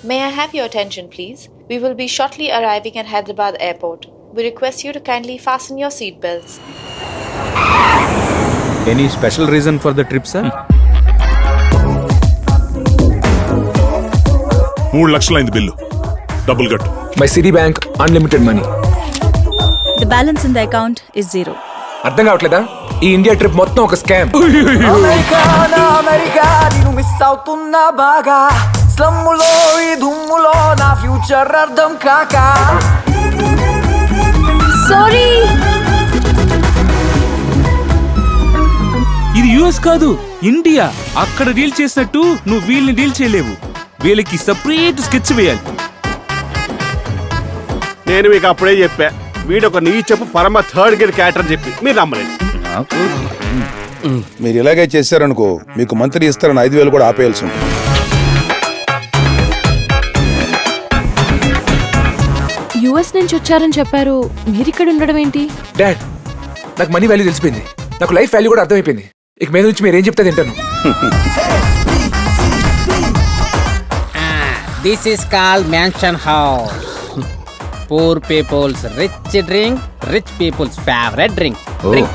May I have your attention, please? We will be shortly arriving at Hyderabad Airport. We request you to kindly fasten your seatbelts. Any special reason for the trip, sir? 3 లక్షలైంది bill. డబ్బులు కట్టు. My city bank unlimited money. The balance in the account is 0. అర్థం కావట్లేదా? ఈ India trip మొత్తం ఒక scam. America నేను miss అవుతున్నా బాగా, స్లమ్ములో ఈ దుమ్ములో నా ఫ్యూచర్ అర్థం కాక. Sorry. ఇది యుఎస్ కాదు, ఇండియా. అక్కడ డీల్ చేసినట్టు నువ్వు వీళ్ళని డీల్ చేయలేవు. వీళ్ళకి సపరేట్ స్కెచ్ వేయాలి. నేను మీకు అప్పుడే చెప్పా, వీడొక నీ చెప్పు పరమ థర్డ్ గేర్ క్యాటర్ అని చెప్పి మీరు నమ్మలేదు. మీరు ఇలాగే చేశారనుకో, మీకు మంత్రి ఇస్తారని 5,000 కూడా ఆపేయాల్సి ఉంటుంది. యుఎస్ నుంచి వచ్చారని చెప్పారు, మీరిక్కడ ఉండడం ఏంటి? డాడ్, నాకు మనీ వాల్యూ తెలిసిపోయింది, నాకు లైఫ్ వాల్యూ కూడా అర్థమైపోయింది. ఇక మీద నుంచి మీరు ఏం చెప్తే తింటాను. This is called mansion house. Poor people's rich drink, rich people's favorite drink. Drink.